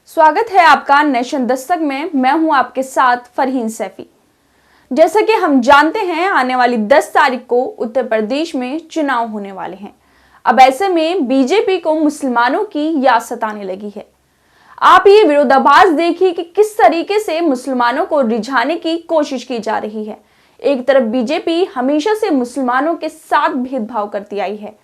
स्वागत है आपका नेशन दस्तक में। मैं हूं आपके साथ फरहीन सैफी। जैसा कि हम जानते हैं, आने वाली 10 तारीख को उत्तर प्रदेश में चुनाव होने वाले हैं। अब ऐसे में बीजेपी को मुसलमानों की याद सताने लगी है। आप ये विरोधाभास देखिए कि किस तरीके से मुसलमानों को रिझाने की कोशिश की जा रही है। एक तरफ बीजेपी हमेशा से मुसलमानों के साथ भेदभाव करती आई है,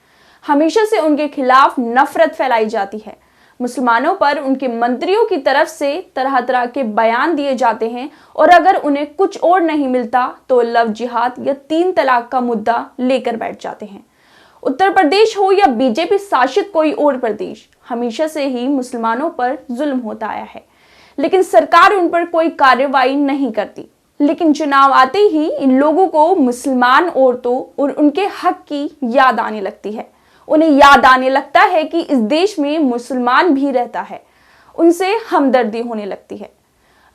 हमेशा से उनके खिलाफ नफरत फैलाई जाती है। मुसलमानों पर उनके मंत्रियों की तरफ से तरह तरह के बयान दिए जाते हैं और अगर उन्हें कुछ और नहीं मिलता तो लव जिहाद या 3 तलाक का मुद्दा लेकर बैठ जाते हैं। उत्तर प्रदेश हो या बीजेपी शासित कोई और प्रदेश, हमेशा से ही मुसलमानों पर जुल्म होता आया है, लेकिन सरकार उन पर कोई कार्रवाई नहीं करती। लेकिन चुनाव आते ही इन लोगों को मुसलमान औरतों और उनके हक की याद आने लगती है। उन्हें याद आने लगता है कि इस देश में मुसलमान भी रहता है, उनसे हमदर्दी होने लगती है।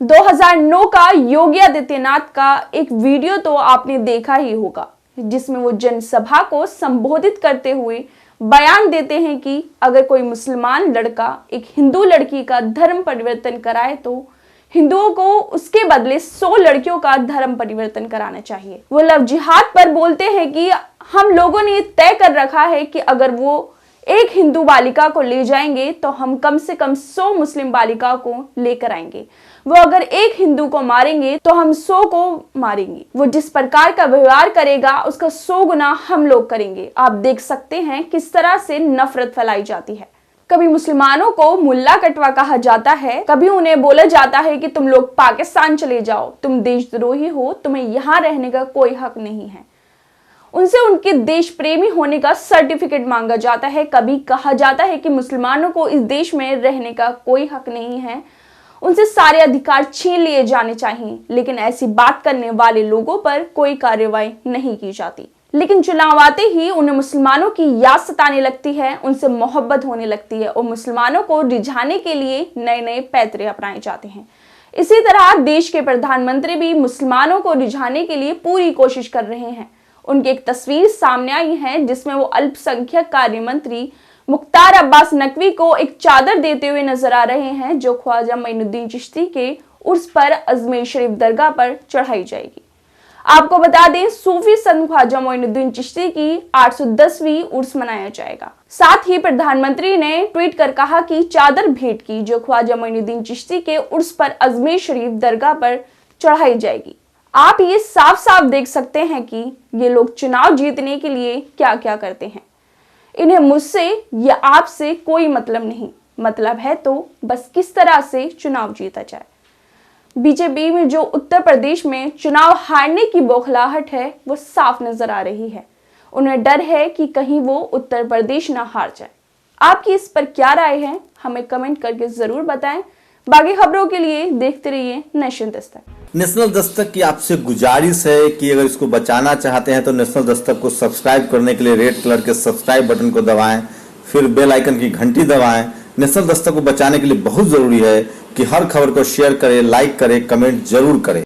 2009 का योगी आदित्यनाथ का एक वीडियो तो आपने देखा ही होगा, जिसमें वो जनसभा को संबोधित करते हुए बयान देते हैं कि अगर कोई मुसलमान लड़का एक हिंदू लड़की का धर्म परिवर्तन कराए तो हिंदुओं को उसके बदले 100 लड़कियों का धर्म परिवर्तन कराना चाहिए। वो लव जिहाद पर बोलते हैं कि हम लोगों ने तय कर रखा है कि अगर वो एक हिंदू बालिका को ले जाएंगे तो हम कम से कम 100 मुस्लिम बालिका को लेकर आएंगे। वो अगर एक हिंदू को मारेंगे तो हम 100 को मारेंगे। वो जिस प्रकार का व्यवहार करेगा उसका 100 गुना हम लोग करेंगे। आप देख सकते हैं किस तरह से नफरत फैलाई जाती है। कभी मुसलमानों को मुल्ला कटवा कहा जाता है, कभी उन्हें बोला जाता है कि तुम लोग पाकिस्तान चले जाओ, तुम देशद्रोही हो, तुम्हें यहाँ रहने का कोई हक नहीं है। उनसे उनके देश प्रेमी होने का सर्टिफिकेट मांगा जाता है। कभी कहा जाता है कि मुसलमानों को इस देश में रहने का कोई हक नहीं है, उनसे सारे अधिकार छीन लिए जाने चाहिए। लेकिन ऐसी बात करने वाले लोगों पर कोई कार्रवाई नहीं की जाती। लेकिन चुनाव आते ही उन्हें मुसलमानों की याद सताने लगती है, उनसे मोहब्बत होने लगती है और मुसलमानों को रिझाने के लिए नए नए पैतरे अपनाए जाते हैं। इसी तरह देश के प्रधानमंत्री भी मुसलमानों को रिझाने के लिए पूरी कोशिश कर रहे हैं। उनकी एक तस्वीर सामने आई है जिसमें वो अल्पसंख्यक कार्य मंत्री मुख्तार अब्बास नकवी को एक चादर देते हुए नजर आ रहे हैं, जो ख्वाजा मोइनुद्दीन चिश्ती के उर्स पर अजमेर शरीफ दरगाह पर चढ़ाई जाएगी। आपको बता दें, सूफी संत ख्वाजा मोइनुद्दीन चिश्ती की 810वीं उर्स मनाया जाएगा। साथ ही प्रधानमंत्री ने ट्वीट कर कहा कि चादर भेंट की जो ख्वाजा मोइनुद्दीन चिश्ती के उर्स पर अजमेर शरीफ दरगाह पर चढ़ाई जाएगी। आप ये साफ साफ देख सकते हैं कि ये लोग चुनाव जीतने के लिए क्या क्या करते हैं। इन्हें मुझसे या आपसे कोई मतलब नहीं, मतलब है तो बस किस तरह से चुनाव जीता जाए। बीजेपी में जो उत्तर प्रदेश में चुनाव हारने की बौखलाहट है वो साफ नजर आ रही है। उन्हें डर है कि कहीं वो उत्तर प्रदेश ना हार जाए। आपकी इस पर क्या राय है, हमें कमेंट करके जरूर बताएं। बाकी खबरों के लिए देखते रहिए नेशन दस्तक। नेशनल दस्तक की आपसे गुजारिश है कि अगर इसको बचाना चाहते हैं तो नेशनल दस्तक को सब्सक्राइब करने के लिए रेड कलर के सब्सक्राइब बटन को दबाएं, फिर बेल आइकन की घंटी दबाएं। नेशनल दस्तक को बचाने के लिए बहुत जरूरी है कि हर खबर को शेयर करें, लाइक करें, कमेंट जरूर करें।